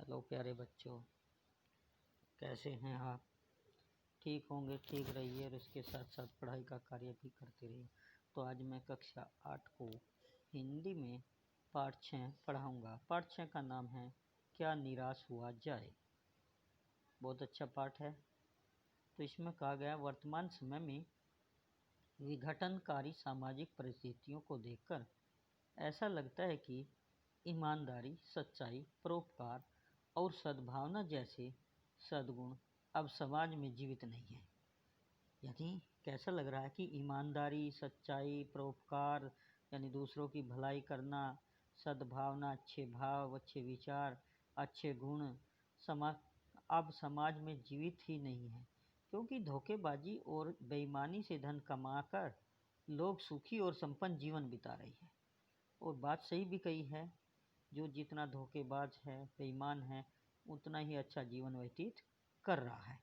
Hello प्यारे बच्चों, कैसे हैं आप? ठीक होंगे, ठीक रहिए और इसके साथ साथ पढ़ाई का कार्य भी करते रहिए। तो आज मैं कक्षा 8 को हिंदी में पाठ 6 पढ़ाऊँगा। पाठ 6 का नाम है क्या निराश हुआ जाए। बहुत अच्छा पाठ है। तो इसमें कहा गया वर्तमान समय में विघटनकारी सामाजिक परिस्थितियों को देखकर ऐसा लगता है कि ईमानदारी, सच्चाई, परोपकार और सद्भावना जैसे सद्गुण अब समाज में जीवित नहीं है। यानी कैसा लग रहा है कि ईमानदारी, सच्चाई, परोपकार यानी दूसरों की भलाई करना, सद्भावना, अच्छे भाव, अच्छे विचार, अच्छे गुण अब समाज में जीवित ही नहीं है, क्योंकि धोखेबाजी और बेईमानी से धन कमाकर लोग सुखी और संपन्न जीवन बिता रहे हैं। और बात सही भी कही है, जो जितना धोखेबाज है, बेईमान है, उतना ही अच्छा जीवन व्यतीत कर रहा है।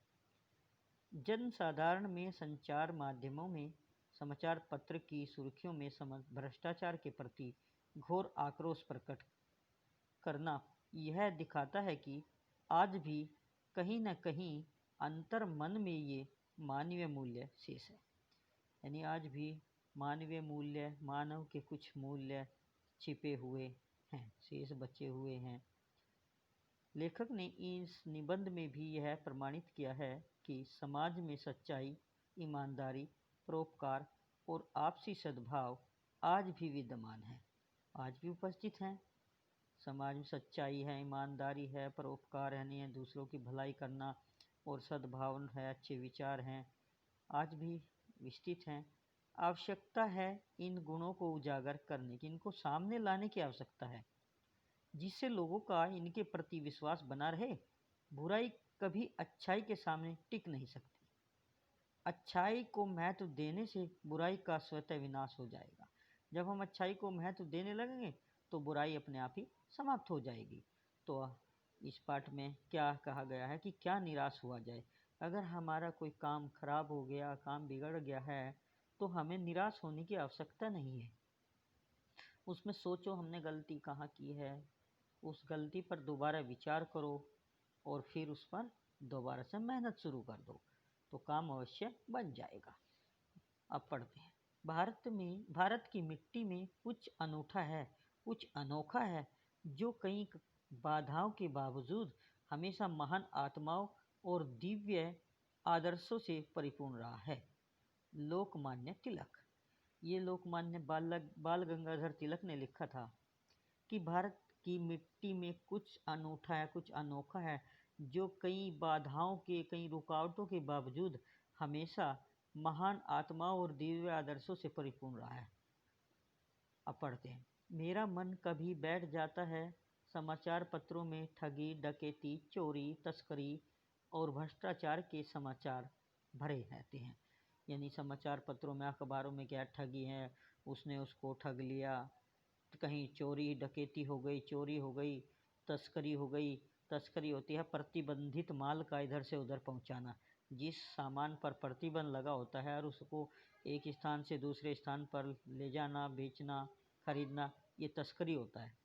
जनसाधारण में संचार माध्यमों में समाचार पत्र की सुर्खियों में भ्रष्टाचार के प्रति घोर आक्रोश प्रकट करना यह दिखाता है कि आज भी कहीं न कहीं अंतर मन में ये मानवीय मूल्य शेष है। यानी आज भी मानवीय मूल्य, मानव के कुछ मूल्य छिपे हुए हैं, शेष बचे हुए हैं। लेखक ने इस निबंध में भी यह प्रमाणित किया है कि समाज में सच्चाई, ईमानदारी, परोपकार और आपसी सद्भाव आज भी विद्यमान है, आज भी उपस्थित हैं। समाज में सच्चाई है, ईमानदारी है, परोपकार है, दूसरों की भलाई करना और सद्भाव है, अच्छे विचार हैं, आज भी विस्तृत हैं। आवश्यकता है इन गुणों को उजागर करने की, इनको सामने लाने की आवश्यकता है, जिससे लोगों का इनके प्रति विश्वास बना रहे। बुराई कभी अच्छाई के सामने टिक नहीं सकती। अच्छाई को महत्व देने से बुराई का स्वतः विनाश हो जाएगा। जब हम अच्छाई को महत्व देने लगेंगे तो बुराई अपने आप ही समाप्त हो जाएगी। तो इस पाठ में क्या कहा गया है कि क्या निराश हुआ जाए। अगर हमारा कोई काम खराब हो गया, काम बिगड़ गया है, तो हमें निराश होने की आवश्यकता नहीं है। उसमें सोचो हमने गलती कहाँ की है, उस गलती पर दोबारा विचार करो और फिर उस पर दोबारा से मेहनत शुरू कर दो, तो काम अवश्य बन जाएगा। अब पढ़ते हैं। भारत की मिट्टी में कुछ अनूठा है, कुछ अनोखा है, जो कई बाधाओं के बावजूद हमेशा महान आत्माओं और दिव्य आदर्शों से परिपूर्ण रहा है। लोकमान्य तिलक। ये लोकमान्य बाल गंगाधर तिलक ने लिखा था कि भारत की मिट्टी में कुछ अनूठा है, कुछ अनोखा है, जो कई बाधाओं के, कई रुकावटों के बावजूद हमेशा महान आत्माओं और दिव्य आदर्शों से परिपूर्ण रहा है। अब पढ़ते हैं। मेरा मन कभी बैठ जाता है, समाचार पत्रों में ठगी, डकैती, चोरी, तस्करी और भ्रष्टाचार के समाचार भरे रहते हैं। यानी समाचार पत्रों में, अखबारों में क्या ठगी है, उसने उसको ठग लिया, कहीं चोरी डकैती हो गई, चोरी हो गई, तस्करी हो गई। तस्करी होती है प्रतिबंधित माल का इधर से उधर पहुंचाना। जिस सामान पर प्रतिबंध लगा होता है और उसको एक स्थान से दूसरे स्थान पर ले जाना, बेचना, खरीदना, ये तस्करी होता है।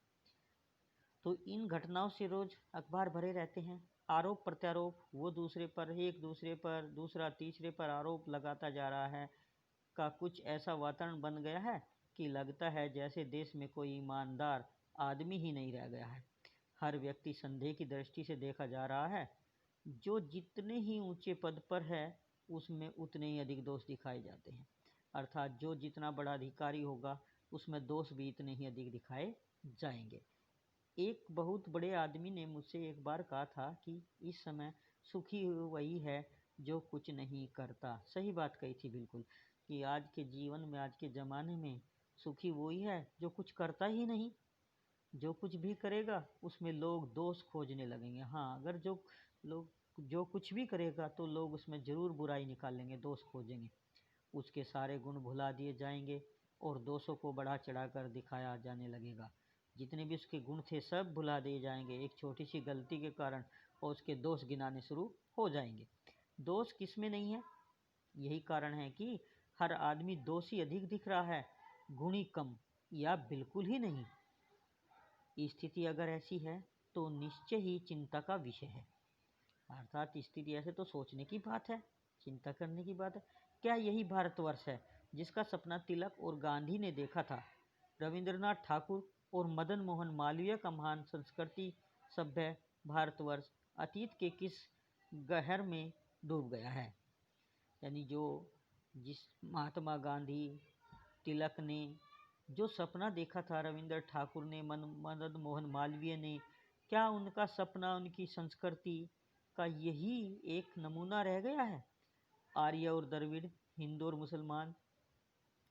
तो इन घटनाओं से रोज अखबार भरे रहते हैं। आरोप प्रत्यारोप, वो दूसरे पर, एक दूसरे पर, दूसरा तीसरे पर आरोप लगाता जा रहा है। का कुछ ऐसा वातावरण बन गया है कि लगता है जैसे देश में कोई ईमानदार आदमी ही नहीं रह गया है। हर व्यक्ति संदेह की दृष्टि से देखा जा रहा है। जो जितने ही ऊंचे पद पर है, उसमें उतने ही अधिक दोष दिखाए जाते हैं। अर्थात जो जितना बड़ा अधिकारी होगा, उसमें दोष भी इतने ही अधिक दिखाए जाएंगे। एक बहुत बड़े आदमी ने मुझसे एक बार कहा था कि इस समय सुखी वही है जो कुछ नहीं करता। सही बात कही थी बिल्कुल, कि आज के जीवन में, आज के ज़माने में सुखी वही है जो कुछ करता ही नहीं। जो कुछ भी करेगा उसमें लोग दोष खोजने लगेंगे। हाँ, अगर जो कुछ भी करेगा तो लोग उसमें ज़रूर बुराई निकालेंगे, दोष खोजेंगे। उसके सारे गुण भुला दिए जाएंगे और दोषों को बढ़ा चढ़ाकर दिखाया जाने लगेगा। जितने भी उसके गुण थे सब भुला दिए जाएंगे एक छोटी सी गलती के कारण, और उसके दोष गिनाने शुरू हो जाएंगे। दोष किस में नहीं है? यही कारण है कि हर आदमी दोषी अधिक दिख रहा है, गुणी कम या बिल्कुल ही नहीं। स्थिति अगर ऐसी है तो निश्चय ही चिंता का विषय है। अर्थात स्थिति ऐसे तो सोचने की बात है, चिंता करने की बात है। क्या यही भारतवर्ष है जिसका सपना तिलक और गांधी ने देखा था? रविंद्रनाथ ठाकुर और मदन मोहन मालवीय का महान संस्कृति सभ्य भारतवर्ष अतीत के किस गहर में डूब गया है? यानी जिस महात्मा गांधी, तिलक ने जो सपना देखा था, रविंद्र ठाकुर ने, मदन मोहन मालवीय ने, क्या उनका सपना उनकी संस्कृति का यही एक नमूना रह गया है? आर्य और द्रविड़, हिंदू और मुसलमान,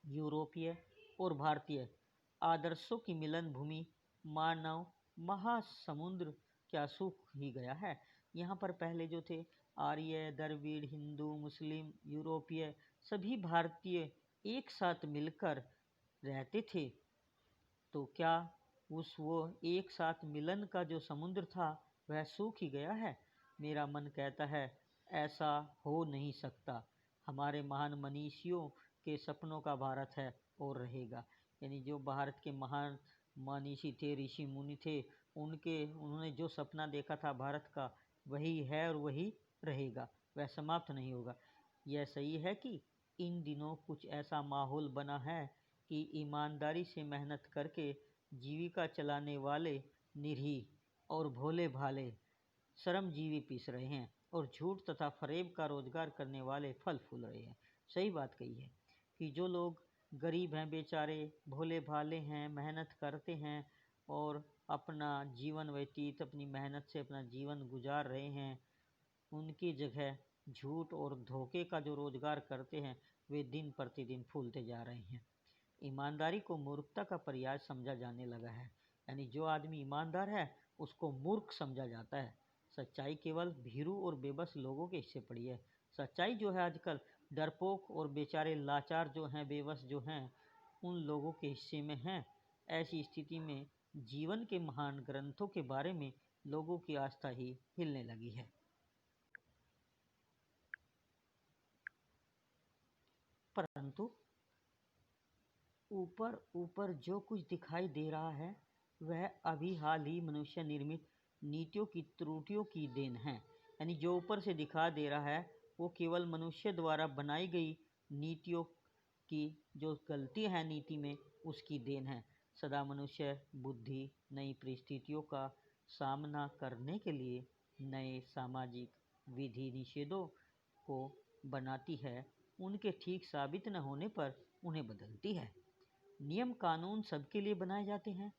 यूरोपीय और भारतीय आदर्शों की मिलन भूमि, मानव महासमुद्र क्या सूख ही गया है? यहाँ पर पहले जो थे आर्य, द्रविड़, हिंदू, मुस्लिम, यूरोपीय, सभी भारतीय एक साथ मिलकर रहते थे, तो क्या वो एक साथ मिलन का जो समुद्र था वह सूख ही गया है? मेरा मन कहता है ऐसा हो नहीं सकता। हमारे महान मनीषियों के सपनों का भारत है और रहेगा। यानी जो भारत के महान मनीषी थे, ऋषि मुनि थे, उन्होंने जो सपना देखा था भारत का, वही है और वही रहेगा, वह समाप्त नहीं होगा। यह सही है कि इन दिनों कुछ ऐसा माहौल बना है कि ईमानदारी से मेहनत करके जीविका चलाने वाले निरीह और भोले भाले श्रमजीवी पीस रहे हैं और झूठ तथा फरेब का रोजगार करने वाले फल फूल रहे हैं। सही बात कही है कि जो लोग गरीब हैं, बेचारे भोले भाले हैं, मेहनत करते हैं और अपना जीवन व्यतीत अपनी मेहनत से अपना जीवन गुजार रहे हैं, उनकी जगह झूठ और धोखे का जो रोजगार करते हैं, वे दिन प्रतिदिन फूलते जा रहे हैं। ईमानदारी को मूर्खता का पर्याय समझा जाने लगा है। यानी जो आदमी ईमानदार है उसको मूर्ख समझा जाता है। सच्चाई केवल भीरू और बेबस लोगों के हिस्से पड़ी है। सच्चाई जो है आजकल डरपोक और बेचारे लाचार जो हैं, बेबस जो हैं, उन लोगों के हिस्से में है। ऐसी स्थिति में जीवन के महान ग्रंथों के बारे में लोगों की आस्था ही हिलने लगी है। परंतु ऊपर ऊपर जो कुछ दिखाई दे रहा है वह अभी हाल ही मनुष्य निर्मित नीतियों की त्रुटियों की देन है। यानी जो ऊपर से दिखा दे रहा है वो केवल मनुष्य द्वारा बनाई गई नीतियों की जो गलती है नीति में, उसकी देन है। सदा मनुष्य बुद्धि नई परिस्थितियों का सामना करने के लिए नए सामाजिक विधि निषेधों को बनाती है, उनके ठीक साबित न होने पर उन्हें बदलती है। नियम कानून सबके लिए बनाए जाते हैं।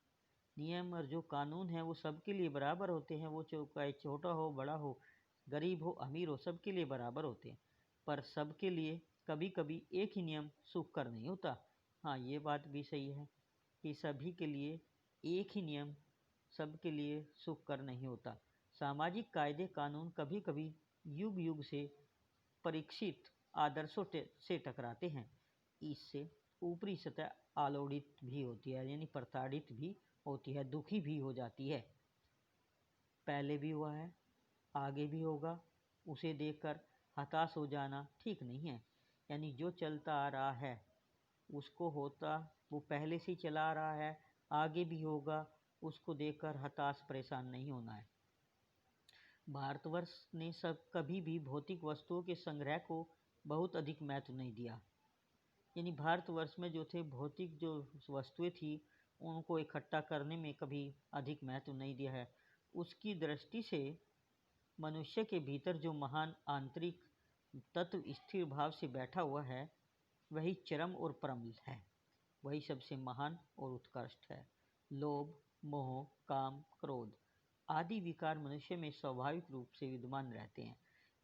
नियम और जो कानून है वो सबके लिए बराबर होते हैं, वो चाहे छोटा हो बड़ा हो, गरीब हो अमीर हो, सबके लिए बराबर होते हैं। पर सबके लिए कभी कभी एक ही नियम सुखकर नहीं होता। हाँ, ये बात भी सही है कि सभी के लिए एक ही नियम सबके लिए सुखकर नहीं होता। सामाजिक कायदे कानून कभी कभी युग युग से परीक्षित आदर्शों से टकराते हैं। इससे ऊपरी सतह आलोड़ित भी होती है, यानी प्रताड़ित भी होती है, दुखी भी हो जाती है। पहले भी हुआ है, आगे भी होगा। उसे देखकर हताश हो जाना ठीक नहीं है। यानी जो चलता आ रहा है उसको होता, वो पहले से चला आ रहा है, आगे भी होगा, उसको देखकर हताश परेशान नहीं होना है। भारतवर्ष ने सब कभी भी भौतिक वस्तुओं के संग्रह को बहुत अधिक महत्व नहीं दिया। यानी भारतवर्ष में जो थे भौतिक जो वस्तुएं थी उनको इकट्ठा करने में कभी अधिक महत्व नहीं दिया है। उसकी दृष्टि से मनुष्य के भीतर जो महान आंतरिक तत्व स्थिर भाव से बैठा हुआ है वही चरम और परम है, वही सबसे महान और उत्कृष्ट है। लोभ, मोह, काम, क्रोध आदि विकार मनुष्य में स्वाभाविक रूप से विद्यमान रहते हैं।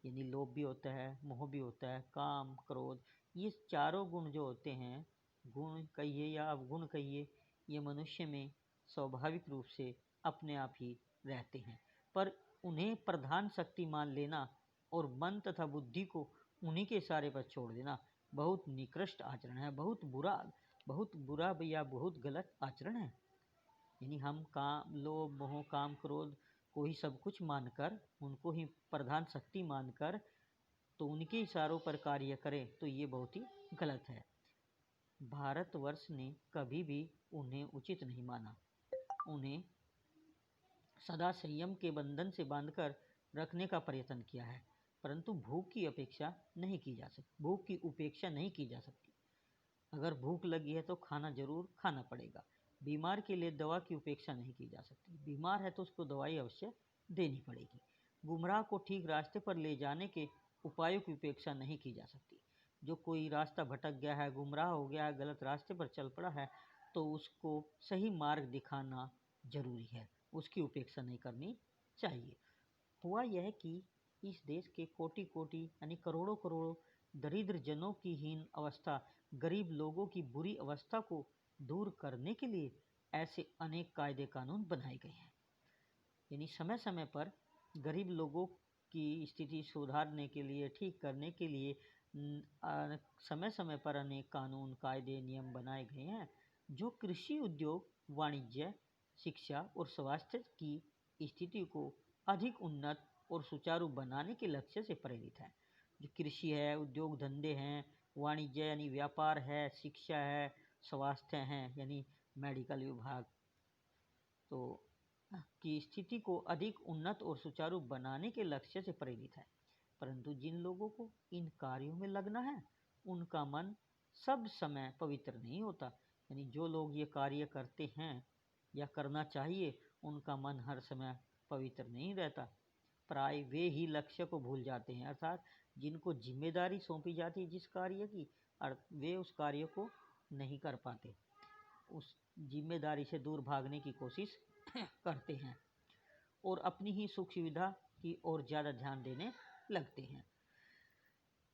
यानी लोभ भी होता है, मोह भी होता है, काम, क्रोध, ये चारों गुण जो होते हैं, गुण कहिए या अवगुण कहिए, ये मनुष्य में स्वाभाविक रूप से अपने आप ही रहते हैं। पर उन्हें प्रधान शक्ति मान लेना और मन तथा बुद्धि को उन्हीं के इशारे पर छोड़ देना बहुत निकृष्ट आचरण है, बहुत बुरा या बहुत गलत आचरण है। यानी हम काम, लोभ, मोह, काम, क्रोध को ही सब कुछ मानकर, उनको ही प्रधान शक्ति मानकर तो उनके इशारों पर कार्य करें, तो ये बहुत ही गलत है। भारतवर्ष ने कभी भी उन्हें उचित नहीं माना। उन्हें सदा संयम के बंधन से बांधकर रखने का प्रयत्न किया है, परंतु भूख की उपेक्षा नहीं की जा सकती। अगर भूख लगी है तो खाना जरूर खाना पड़ेगा। बीमार के लिए दवा की उपेक्षा नहीं की जा सकती। बीमार है तो उसको दवाई अवश्य देनी पड़ेगी। गुमराह को ठीक रास्ते पर ले जाने के उपायों की उपेक्षा नहीं की जा सकती। जो कोई रास्ता भटक गया है, गुमराह हो गया है, गलत रास्ते पर चल पड़ा है, तो उसको सही मार्ग दिखाना जरूरी है, उसकी उपेक्षा नहीं करनी चाहिए। हुआ यह कि इस देश के कोटि कोटि यानी करोड़ों करोड़ों दरिद्र जनों की हीन अवस्था, गरीब लोगों की बुरी अवस्था को दूर करने के लिए ऐसे अनेक कायदे कानून बनाए गए हैं। यानी समय समय पर गरीब लोगों की स्थिति सुधारने के लिए, ठीक करने के लिए समय समय पर अनेक कानून, कायदे, नियम बनाए गए हैं, जो कृषि उद्योग, वाणिज्य, शिक्षा और स्वास्थ्य की स्थिति को अधिक उन्नत और सुचारू बनाने के लक्ष्य से प्रेरित है। जो कृषि है, उद्योग धंधे हैं, वाणिज्य यानी व्यापार है, शिक्षा है, स्वास्थ्य है यानी मेडिकल विभाग, तो की स्थिति को अधिक उन्नत और सुचारू बनाने के लक्ष्य से प्रेरित है। परंतु जिन लोगों को इन कार्यों में लगना है, उनका मन सब समय पवित्र नहीं होता। यानी जो लोग ये कार्य करते हैं या करना चाहिए, उनका मन हर समय पवित्र नहीं रहता। प्राय वे ही लक्ष्य को भूल जाते हैं, अर्थात जिनको जिम्मेदारी सौंपी जाती है जिस कार्य की, वे उस कार्य को नहीं कर पाते, उस जिम्मेदारी से दूर भागने की कोशिश करते हैं और अपनी ही सुख सुविधा की ओर ज़्यादा ध्यान देने लगते हैं।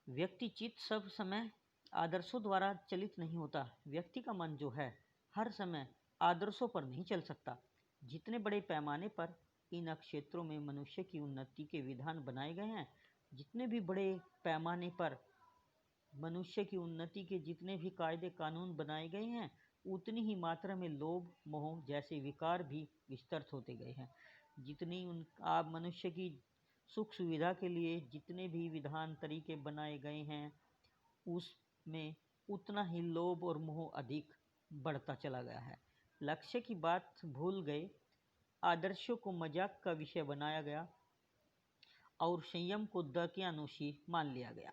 व्यक्ति चित्त सब समय आदर्शों द्वारा चलित नहीं होता। व्यक्ति का मन जो है, हर समय आदर्शों पर नहीं चल सकता। जितने बड़े पैमाने पर इन क्षेत्रों में मनुष्य की उन्नति के विधान बनाए गए हैं, जितने भी बड़े पैमाने पर मनुष्य की उन्नति के जितने भी कायदे कानून बनाए गए हैं, उतनी ही मात्रा में लोभ, मोह जैसे विकार भी विस्तृत होते गए हैं। जितनी आप मनुष्य की सुख सुविधा के लिए जितने भी विधान, तरीके बनाए गए हैं, उसमें उतना ही लोभ और मोह अधिक बढ़ता चला गया है। लक्ष्य की बात भूल गए, आदर्शों को मजाक का विषय बनाया गया और संयम को दकियानुशी मान लिया गया।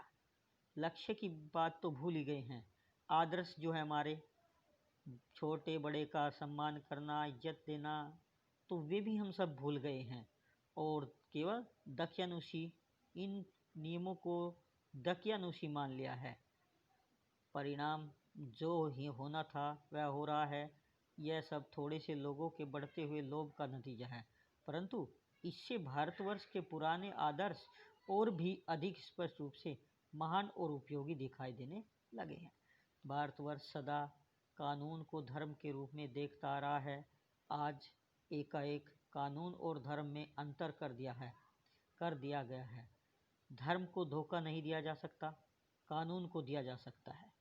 लक्ष्य की बात तो भूल ही गए हैं। आदर्श जो है हमारे, छोटे बड़े का सम्मान करना, इज्जत देना, तो वे भी हम सब भूल गए हैं और केवल दकियानुशी, इन नियमों को दकियानुशी मान लिया है। परिणाम जो ही होना था वह हो रहा है। यह सब थोड़े से लोगों के बढ़ते हुए लोभ का नतीजा है, परंतु इससे भारतवर्ष के पुराने आदर्श और भी अधिक स्पष्ट रूप से महान और उपयोगी दिखाई देने लगे हैं। भारतवर्ष सदा कानून को धर्म के रूप में देखता आ रहा है। आज एकाएक कानून और धर्म में अंतर कर दिया गया है। धर्म को धोखा नहीं दिया जा सकता, कानून को दिया जा सकता है।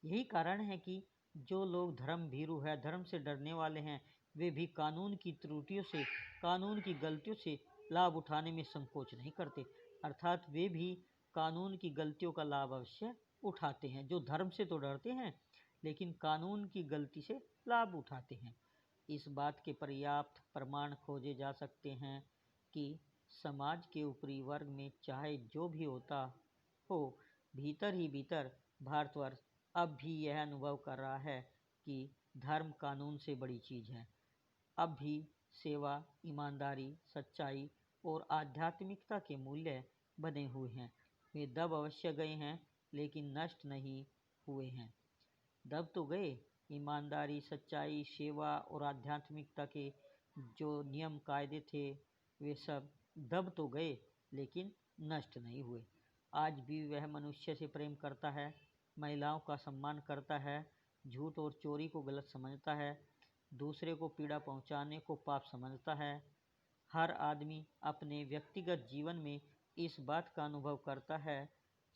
यही कारण है कि जो लोग धर्म भीरू है, धर्म से डरने वाले हैं, वे भी कानून की त्रुटियों से, कानून की गलतियों से लाभ उठाने में संकोच नहीं करते। अर्थात वे भी कानून की गलतियों का लाभ अवश्य उठाते हैं। जो धर्म से तो डरते हैं, लेकिन कानून की गलती से लाभ उठाते हैं। इस बात के पर्याप्त प्रमाण खोजे जा सकते हैं कि समाज के ऊपरी वर्ग में चाहे जो भी होता हो, भीतर ही भीतर भारतवर्ष अब भी यह अनुभव कर रहा है कि धर्म कानून से बड़ी चीज़ है। अब भी सेवा, ईमानदारी, सच्चाई और आध्यात्मिकता के मूल्य बने हुए हैं। वे दब अवश्य गए हैं, लेकिन नष्ट नहीं हुए हैं। दब तो गए, ईमानदारी, सच्चाई, सेवा और आध्यात्मिकता के जो नियम कायदे थे, वे सब दब तो गए, लेकिन नष्ट नहीं हुए। आज भी वह मनुष्य से प्रेम करता है, महिलाओं का सम्मान करता है, झूठ और चोरी को गलत समझता है, दूसरे को पीड़ा पहुंचाने को पाप समझता है। हर आदमी अपने व्यक्तिगत जीवन में इस बात का अनुभव करता है।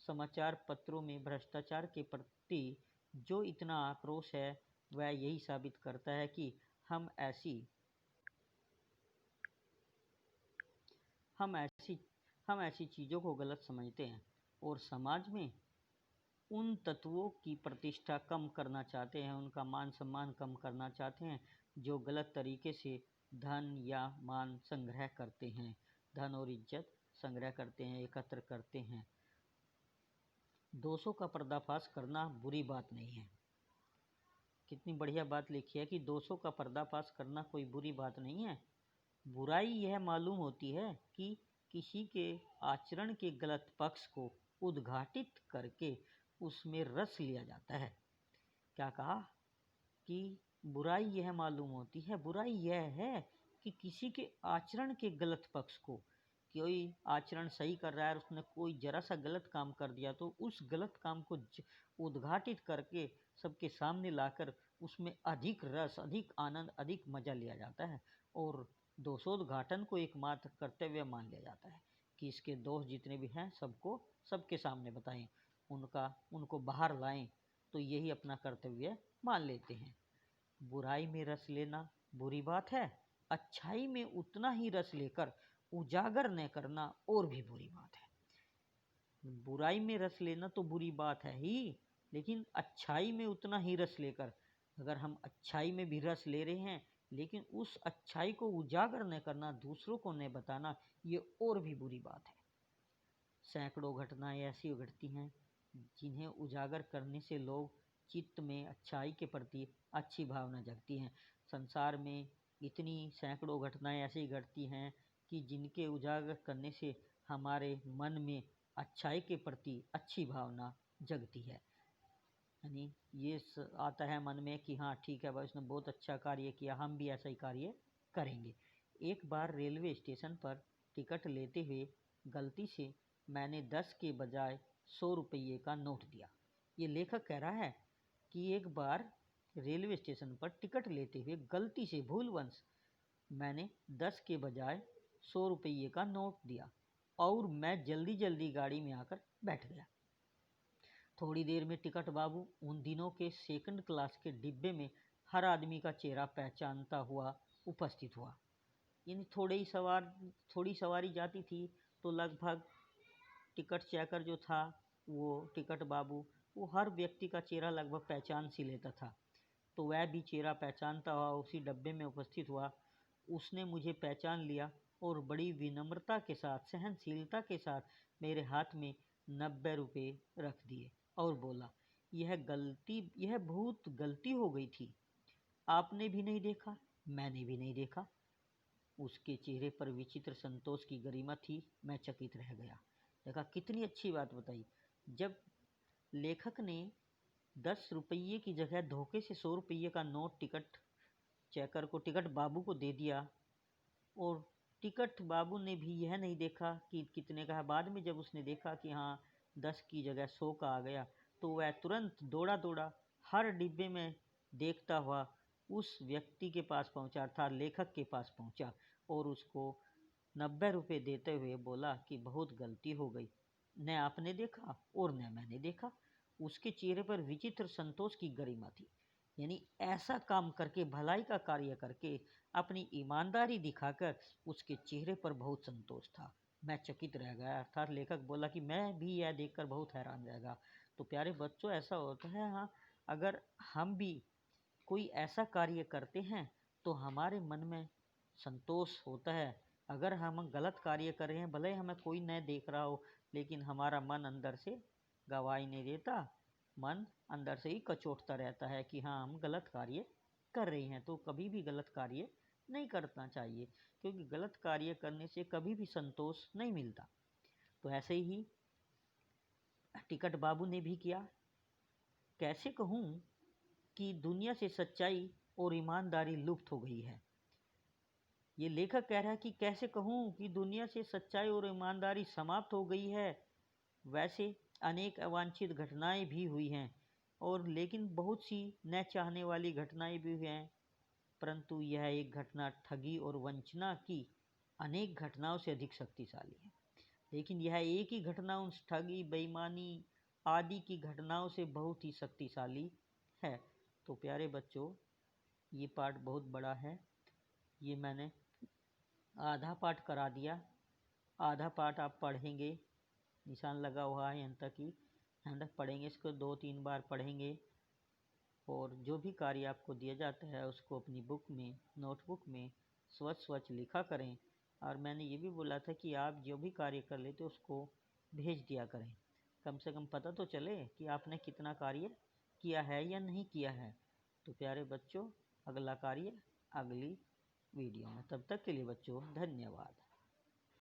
समाचार पत्रों में भ्रष्टाचार के प्रति जो इतना आक्रोश है, वह यही साबित करता है कि हम ऐसी हम ऐसी हम ऐसी चीज़ों को गलत समझते हैं और समाज में उन तत्वों की प्रतिष्ठा कम करना चाहते हैं, उनका मान सम्मान कम करना चाहते हैं जो गलत तरीके से धन या मान संग्रह करते हैं, धन और इज्जत संग्रह करते हैं, एकत्र करते हैं। दोषों का पर्दाफाश करना बुरी बात नहीं है। कितनी बढ़िया बात लिखी है कि दोषों का पर्दाफाश करना कोई बुरी बात नहीं है। बुराई यह मालूम होती है कि किसी के आचरण के गलत पक्ष को उद्घाटित करके उसमें रस लिया जाता है। क्या कहा कि बुराई यह मालूम होती है, बुराई यह है कि किसी के आचरण के गलत पक्ष को, कोई आचरण सही कर रहा है और उसने कोई जरा सा गलत काम कर दिया तो उस गलत काम को उद्घाटित करके सबके सामने लाकर उसमें अधिक रस, अधिक आनंद, अधिक मजा लिया जाता है और दोषोद्घाटन को एकमात्र कर्तव्य मान लिया जाता है कि इसके दोष जितने भी हैं सबको सबके सामने बताएं, उनको बाहर लाएं, तो यही अपना कर्तव्य मान लेते हैं। बुराई में रस लेना बुरी बात है, अच्छाई में उतना ही रस लेकर उजागर न करना और भी बुरी बात है। बुराई में रस लेना तो बुरी बात है ही, लेकिन अच्छाई में उतना ही रस लेकर, अगर हम अच्छाई में भी रस ले रहे हैं लेकिन उस अच्छाई को उजागर न करना, दूसरों को न बताना, ये और भी बुरी बात है। सैकड़ों घटनाएं ऐसी घटती हैं जिन्हें उजागर करने से लोग चित्त में अच्छाई के प्रति अच्छी भावना जगती हैं। संसार में इतनी सैकड़ों घटनाएं ऐसी घटती हैं कि जिनके उजागर करने से हमारे मन में अच्छाई के प्रति अच्छी भावना जगती है। यानी ये आता है मन में कि हाँ ठीक है भाई, उसने बहुत अच्छा कार्य किया, हम भी ऐसा ही कार्य करेंगे। एक बार रेलवे स्टेशन पर टिकट लेते हुए गलती से मैंने 10 के बजाय 100 रुपये का नोट दिया। ये लेखक कह रहा है कि एक बार रेलवे स्टेशन पर टिकट लेते हुए गलती से भूलवश मैंने 10 के बजाय 100 रुपये का नोट दिया और मैं जल्दी जल्दी गाड़ी में आकर बैठ गया। थोड़ी देर में टिकट बाबू उन दिनों के सेकंड क्लास के डिब्बे में हर आदमी का चेहरा पहचानता हुआ उपस्थित हुआ। यानी थोड़ी सवारी जाती थी तो लगभग टिकट चेकर जो था, वो टिकट बाबू, वो हर व्यक्ति का चेहरा लगभग पहचान सी लेता था। तो वह भी चेहरा पहचानता हुआ उसी डब्बे में उपस्थित हुआ। उसने मुझे पहचान लिया और बड़ी विनम्रता के साथ, सहनशीलता के साथ मेरे हाथ में 90 रुपये रख दिए और बोला, यह बहुत गलती हो गई थी, आपने भी नहीं देखा, मैंने भी नहीं देखा। उसके चेहरे पर विचित्र संतोष की गरिमा थी। मैं चकित रह गया। देखा कितनी अच्छी बात बताई। जब लेखक ने 10 रुपये की जगह धोखे से 100 रुपये का नोट टिकट चेकर को, टिकट बाबू को दे दिया और टिकट बाबू ने भी यह नहीं देखा कि कितने का है। बाद में जब उसने देखा कि हाँ 10 की जगह 100 का आ गया, तो वह तुरंत दौड़ा दौड़ा हर डिब्बे में देखता हुआ उस व्यक्ति के पास पहुंचा, अर्थात लेखक के पास पहुंचा और उसको 90 रुपये देते हुए बोला कि बहुत गलती हो गई, न आपने देखा और न मैंने देखा। उसके चेहरे पर विचित्र संतोष की गरिमा थी। यानी ऐसा काम करके, भलाई का कार्य करके, अपनी ईमानदारी दिखाकर उसके चेहरे पर बहुत संतोष था। मैं चकित रह गया। अर्थात लेखक बोला कि मैं भी यह देखकर बहुत हैरान रह गया। तो प्यारे बच्चों, ऐसा होता है हाँ, अगर हम भी कोई ऐसा कार्य करते हैं तो हमारे मन में संतोष होता है। अगर हम गलत कार्य कर रहे हैं, भले हमें कोई न देख रहा हो, लेकिन हमारा मन अंदर से गवाही नहीं देता, मन अंदर से ही कचोटता रहता है कि हाँ हम गलत कार्य कर रहे हैं। तो कभी भी गलत कार्य नहीं करना चाहिए, क्योंकि गलत कार्य करने से कभी भी संतोष नहीं मिलता। तो ऐसे ही टिकट बाबू ने भी किया। कैसे कहूँ कि दुनिया से सच्चाई और ईमानदारी लुप्त हो गई है। ये लेखक कह रहा है कि कैसे कहूँ कि दुनिया से सच्चाई और ईमानदारी समाप्त हो गई है। वैसे अनेक अवांछित घटनाएं भी हुई हैं और लेकिन बहुत सी न चाहने वाली घटनाएं भी हुई हैं, परंतु यह एक घटना ठगी और वंचना की अनेक घटनाओं से अधिक शक्तिशाली है। लेकिन यह एक ही घटना उन ठगी, बेईमानी आदि की घटनाओं से बहुत ही शक्तिशाली है। तो प्यारे बच्चों, ये पाठ बहुत बड़ा है। ये मैंने आधा पाठ करा दिया, आधा पाठ आप पढ़ेंगे, निशान लगा हुआ है यहाँ तक ही, यहाँ तक पढ़ेंगे, इसको 2-3 बार पढ़ेंगे। और जो भी कार्य आपको दिया जाता है उसको अपनी बुक में, नोटबुक में स्वच्छ लिखा करें। और मैंने ये भी बोला था कि आप जो भी कार्य कर लेते उसको भेज दिया करें, कम से कम पता तो चले कि आपने कितना कार्य किया है या नहीं किया है। तो प्यारे बच्चों, अगला कार्य अगली वीडियो में। तब तक के लिए बच्चों धन्यवाद।